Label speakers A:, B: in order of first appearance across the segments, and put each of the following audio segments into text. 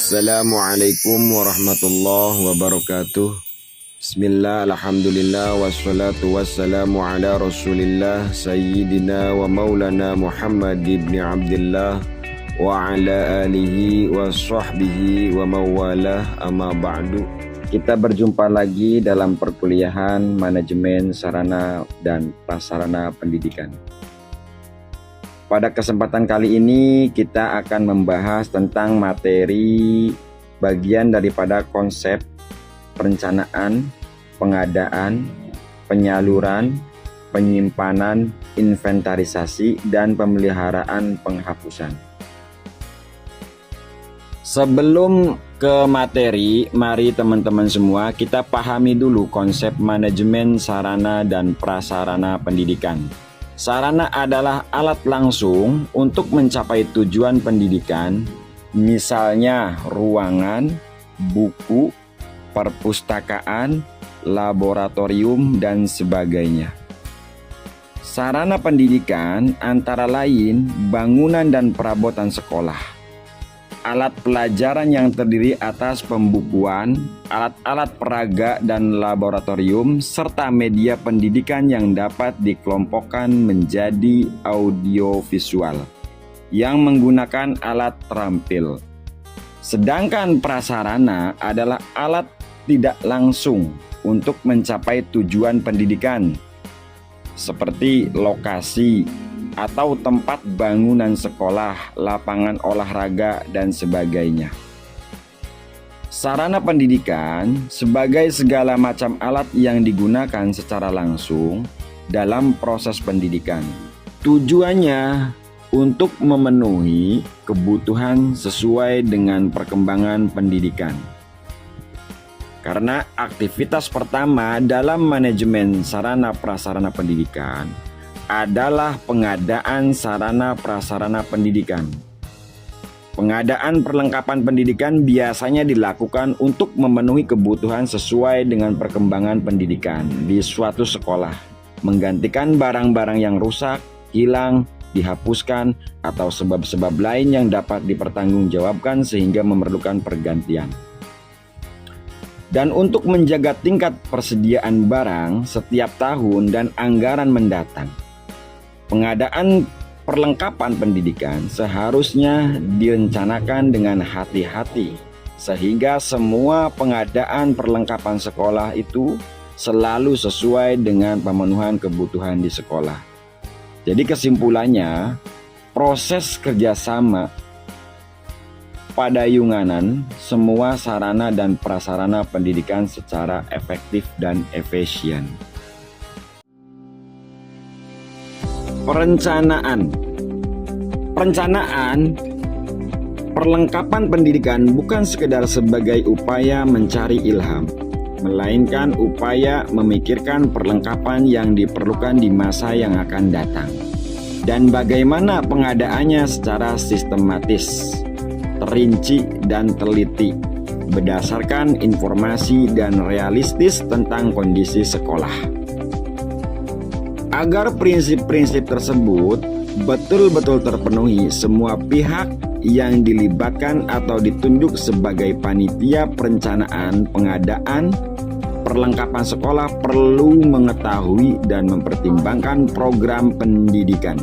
A: Assalamualaikum warahmatullahi wabarakatuh. Bismillah, alhamdulillah, wassalatu wassalamu ala rasulillah Sayyidina wa maulana Muhammad ibn Abdullah wa ala alihi wa sahbihi wa mawalah, amma ba'du. Kita berjumpa lagi dalam perkuliahan manajemen sarana dan prasarana pendidikan. Pada kesempatan kali ini kita akan membahas tentang materi bagian daripada konsep perencanaan, pengadaan, penyaluran, penyimpanan, inventarisasi, dan pemeliharaan penghapusan. Sebelum ke materi, mari teman-teman semua kita pahami dulu konsep manajemen sarana dan prasarana pendidikan. Sarana adalah alat langsung untuk mencapai tujuan pendidikan, misalnya ruangan, buku, perpustakaan, laboratorium, dan sebagainya. Sarana pendidikan antara lain bangunan dan perabotan sekolah, alat pelajaran yang terdiri atas pembukuan, alat-alat peraga dan laboratorium, serta media pendidikan yang dapat dikelompokkan menjadi audiovisual yang menggunakan alat terampil. Sedangkan prasarana adalah alat tidak langsung untuk mencapai tujuan pendidikan, seperti lokasi atau tempat bangunan sekolah, lapangan olahraga, dan sebagainya. Sarana pendidikan sebagai segala macam alat yang digunakan secara langsung dalam proses pendidikan. Tujuannya untuk memenuhi kebutuhan sesuai dengan perkembangan pendidikan. Karena aktivitas pertama dalam manajemen sarana prasarana pendidikan adalah pengadaan sarana prasarana pendidikan. Pengadaan perlengkapan pendidikan biasanya dilakukan untuk memenuhi kebutuhan sesuai dengan perkembangan pendidikan di suatu sekolah, menggantikan barang-barang yang rusak, hilang, dihapuskan, atau sebab-sebab lain yang dapat dipertanggungjawabkan sehingga memerlukan pergantian. Dan untuk menjaga tingkat persediaan barang setiap tahun dan anggaran mendatang, pengadaan perlengkapan pendidikan seharusnya direncanakan dengan hati-hati sehingga semua pengadaan perlengkapan sekolah itu selalu sesuai dengan pemenuhan kebutuhan di sekolah. Jadi kesimpulannya, proses kerjasama padayunganan semua sarana dan prasarana pendidikan secara efektif dan efisien. Perencanaan perlengkapan pendidikan bukan sekedar sebagai upaya mencari ilham, melainkan upaya memikirkan perlengkapan yang diperlukan di masa yang akan datang dan bagaimana pengadaannya secara sistematis, terinci, dan teliti berdasarkan informasi dan realistis tentang kondisi sekolah. Agar prinsip-prinsip tersebut betul-betul terpenuhi, semua pihak yang dilibatkan atau ditunjuk sebagai panitia perencanaan pengadaan perlengkapan sekolah perlu mengetahui dan mempertimbangkan program pendidikan,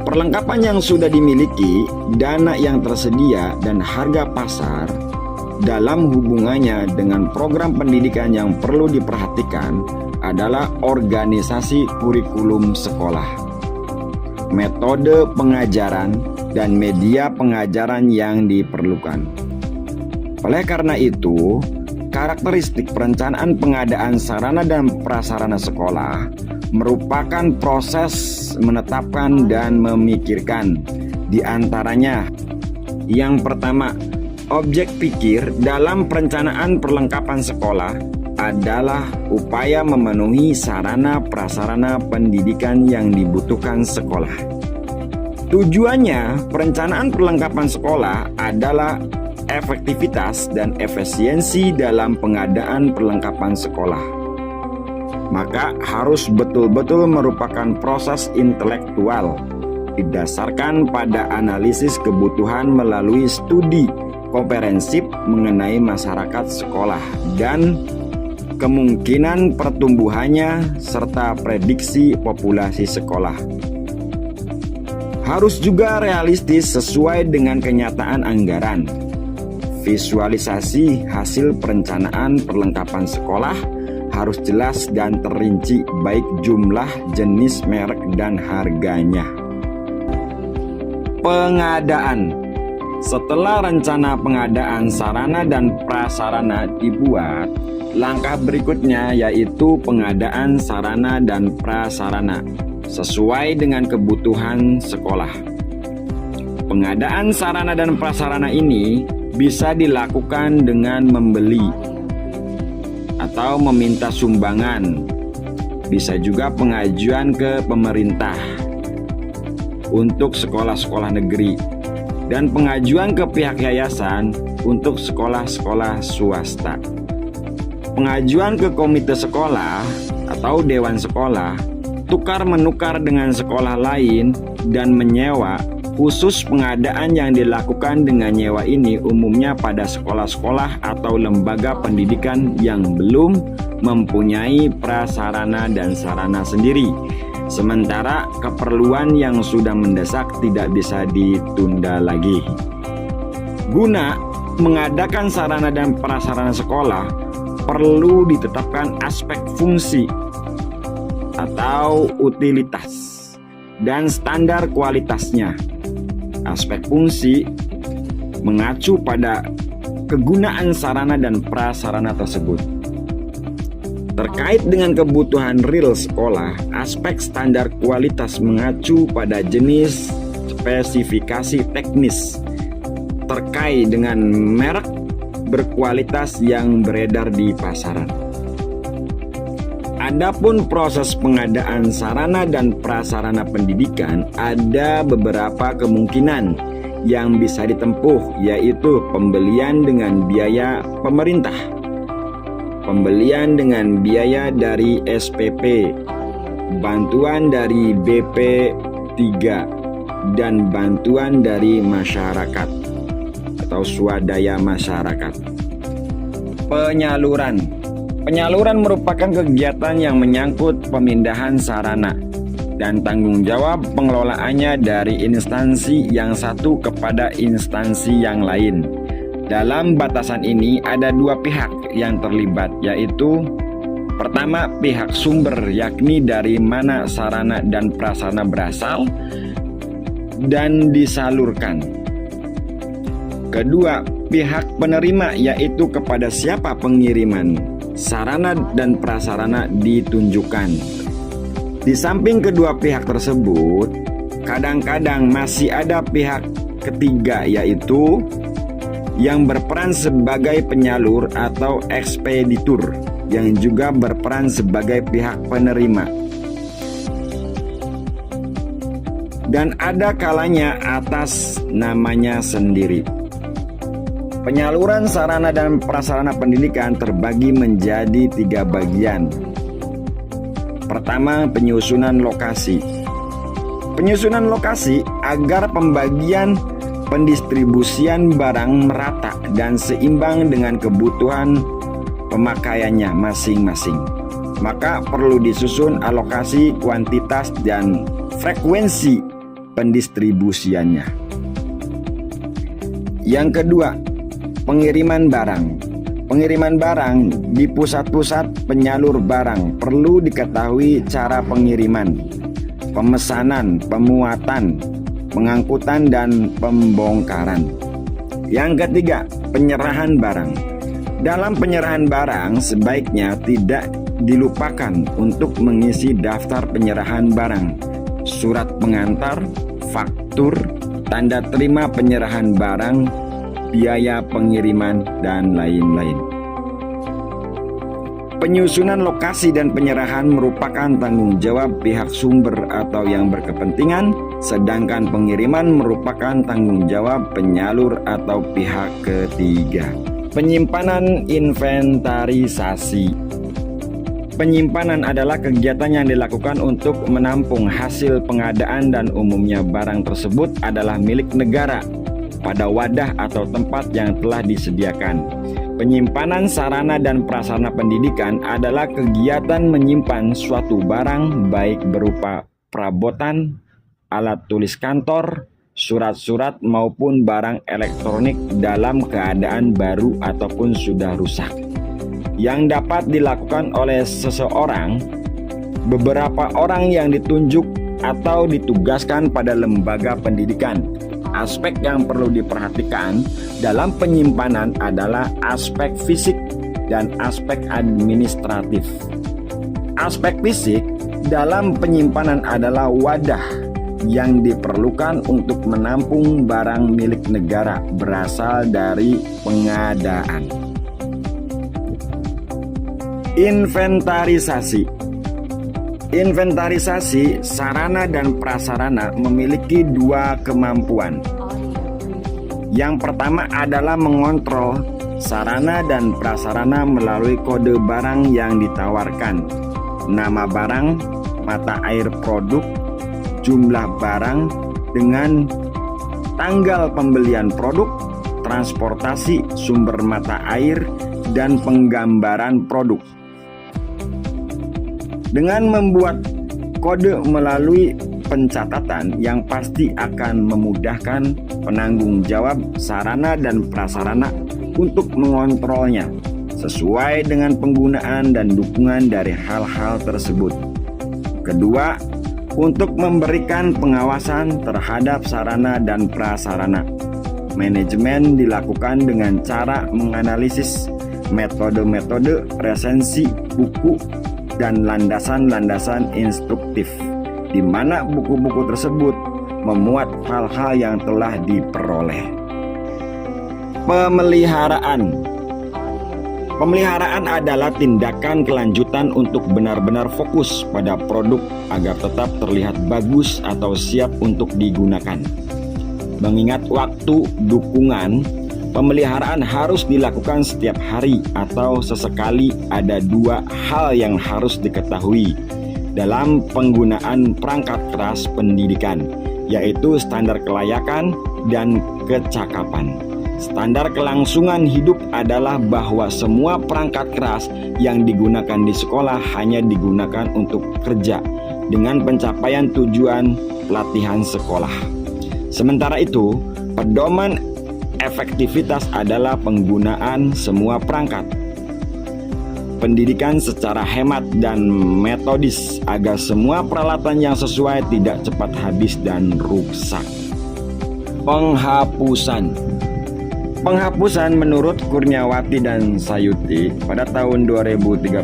A: perlengkapan yang sudah dimiliki, dana yang tersedia, dan harga pasar dalam hubungannya dengan program pendidikan. Yang perlu diperhatikan adalah organisasi kurikulum sekolah, metode pengajaran, dan media pengajaran yang diperlukan. Oleh karena itu, karakteristik perencanaan pengadaan sarana dan prasarana sekolah merupakan proses menetapkan dan memikirkan. Di antaranya, yang pertama, objek pikir dalam perencanaan perlengkapan sekolah adalah upaya memenuhi sarana prasarana pendidikan yang dibutuhkan sekolah. Tujuannya, perencanaan perlengkapan sekolah adalah efektivitas dan efisiensi dalam pengadaan perlengkapan sekolah. Maka harus betul-betul merupakan proses intelektual, didasarkan pada analisis kebutuhan melalui studi komprehensif mengenai masyarakat sekolah dan kemungkinan pertumbuhannya serta prediksi populasi sekolah. Harus juga realistis sesuai dengan kenyataan anggaran. Visualisasi hasil perencanaan perlengkapan sekolah harus jelas dan terinci, baik jumlah, jenis, merek, dan harganya. Pengadaan. Setelah rencana pengadaan sarana dan prasarana dibuat, langkah berikutnya yaitu pengadaan sarana dan prasarana sesuai dengan kebutuhan sekolah. Pengadaan sarana dan prasarana ini bisa dilakukan dengan membeli atau meminta sumbangan. Bisa juga pengajuan ke pemerintah untuk sekolah-sekolah negeri dan pengajuan ke pihak yayasan untuk sekolah-sekolah swasta. Pengajuan ke komite sekolah atau dewan sekolah, tukar-menukar dengan sekolah lain, dan menyewa. Khusus pengadaan yang dilakukan dengan nyewa ini umumnya pada sekolah-sekolah atau lembaga pendidikan yang belum mempunyai prasarana dan sarana sendiri. Sementara keperluan yang sudah mendesak tidak bisa ditunda lagi. Guna mengadakan sarana dan prasarana sekolah, perlu ditetapkan aspek fungsi atau utilitas dan standar kualitasnya. Aspek fungsi mengacu pada kegunaan sarana dan prasarana tersebut. Terkait dengan kebutuhan real sekolah, aspek standar kualitas mengacu pada jenis spesifikasi teknis terkait dengan merek berkualitas yang beredar di pasaran. Adapun proses pengadaan sarana dan prasarana pendidikan, ada beberapa kemungkinan yang bisa ditempuh, yaitu pembelian dengan biaya pemerintah, pembelian dengan biaya dari SPP, bantuan dari BP3, dan bantuan dari masyarakat atau swadaya masyarakat. Penyaluran merupakan kegiatan yang menyangkut pemindahan sarana dan tanggung jawab pengelolaannya dari instansi yang satu kepada instansi yang lain. Dalam batasan ini ada dua pihak yang terlibat, yaitu pertama, pihak sumber, yakni dari mana sarana dan prasarana berasal dan disalurkan. Kedua, pihak penerima, yaitu kepada siapa pengiriman sarana dan prasarana ditunjukkan. Di samping kedua pihak tersebut, kadang-kadang masih ada pihak ketiga, yaitu yang berperan sebagai penyalur atau ekspeditur, yang juga berperan sebagai pihak penerima. Dan ada kalanya atas namanya sendiri. Penyaluran sarana dan prasarana pendidikan terbagi menjadi 3 bagian. Pertama, penyusunan lokasi. Penyusunan lokasi agar pembagian pendistribusian barang merata dan seimbang dengan kebutuhan pemakaiannya masing-masing. Maka perlu disusun alokasi kuantitas dan frekuensi pendistribusiannya. Yang kedua, pengiriman barang. Pengiriman barang di pusat-pusat penyalur barang perlu diketahui cara pengiriman, pemesanan, pemuatan, pengangkutan, dan pembongkaran. Yang ketiga, penyerahan barang. Dalam penyerahan barang sebaiknya tidak dilupakan untuk mengisi daftar penyerahan barang, surat pengantar, faktur, tanda terima penyerahan barang, biaya pengiriman, dan lain-lain. Penyusunan lokasi dan penyerahan merupakan tanggung jawab pihak sumber atau yang berkepentingan, sedangkan pengiriman merupakan tanggung jawab penyalur atau pihak ketiga. Penyimpanan inventarisasi. Penyimpanan adalah kegiatan yang dilakukan untuk menampung hasil pengadaan dan umumnya barang tersebut adalah milik negara pada wadah atau tempat yang telah disediakan. Penyimpanan sarana dan prasarana pendidikan adalah kegiatan menyimpan suatu barang baik berupa perabotan, alat tulis kantor, surat-surat maupun barang elektronik dalam keadaan baru ataupun sudah rusak. Yang dapat dilakukan oleh seseorang, beberapa orang yang ditunjuk atau ditugaskan pada lembaga pendidikan. Aspek yang perlu diperhatikan dalam penyimpanan adalah aspek fisik dan aspek administratif. Aspek fisik dalam penyimpanan adalah wadah yang diperlukan untuk menampung barang milik negara berasal dari pengadaan. Inventarisasi. Inventarisasi sarana dan prasarana memiliki dua kemampuan. Yang pertama adalah mengontrol sarana dan prasarana melalui kode barang yang ditawarkan, nama barang, mata air produk, jumlah barang dengan tanggal pembelian produk, transportasi, sumber mata air, dan penggambaran produk. Dengan membuat kode melalui pencatatan yang pasti akan memudahkan penanggung jawab sarana dan prasarana untuk mengontrolnya sesuai dengan penggunaan dan dukungan dari hal-hal tersebut. Kedua, untuk memberikan pengawasan terhadap sarana dan prasarana. Manajemen dilakukan dengan cara menganalisis metode-metode resensi buku dan landasan-landasan instruktif, di mana buku-buku tersebut memuat hal-hal yang telah diperoleh. Pemeliharaan. Pemeliharaan adalah tindakan kelanjutan untuk benar-benar fokus pada produk agar tetap terlihat bagus atau siap untuk digunakan. Mengingat waktu dukungan, pemeliharaan harus dilakukan setiap hari atau sesekali. Ada dua hal yang harus diketahui dalam penggunaan perangkat keras pendidikan, yaitu standar kelayakan dan kecakapan. Standar kelangsungan hidup adalah bahwa semua perangkat keras yang digunakan di sekolah hanya digunakan untuk kerja dengan pencapaian tujuan pelatihan sekolah. Sementara itu, pedoman efektivitas adalah penggunaan semua perangkat pendidikan secara hemat dan metodis agar semua peralatan yang sesuai tidak cepat habis dan rusak. Penghapusan. Penghapusan menurut Kurniawati dan Sayuti pada tahun 2013.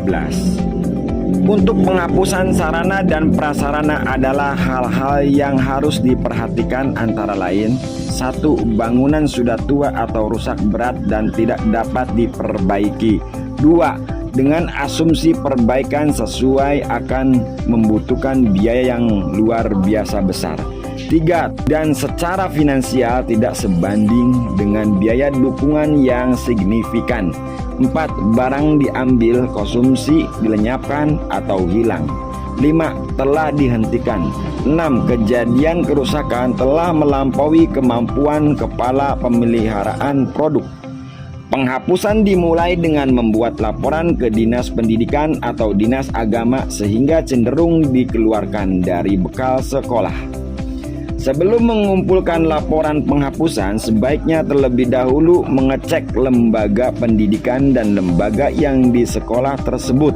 A: Untuk penghapusan sarana dan prasarana adalah hal-hal yang harus diperhatikan antara lain: 1. Bangunan sudah tua atau rusak berat dan tidak dapat diperbaiki. 2. Dengan asumsi perbaikan sesuai akan membutuhkan biaya yang luar biasa besar. 3. Dan secara finansial tidak sebanding dengan biaya dukungan yang signifikan. 4. Barang diambil, konsumsi, dilenyapkan, atau hilang. 5. Telah dihentikan. 6. Kejadian kerusakan telah melampaui kemampuan kepala pemeliharaan produk. Penghapusan dimulai dengan membuat laporan ke Dinas Pendidikan atau Dinas Agama sehingga cenderung dikeluarkan dari bekal sekolah. Sebelum mengumpulkan laporan penghapusan, sebaiknya terlebih dahulu mengecek lembaga pendidikan dan lembaga yang di sekolah tersebut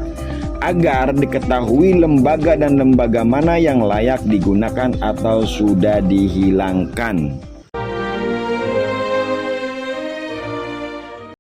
A: agar diketahui lembaga dan lembaga mana yang layak digunakan atau sudah dihilangkan.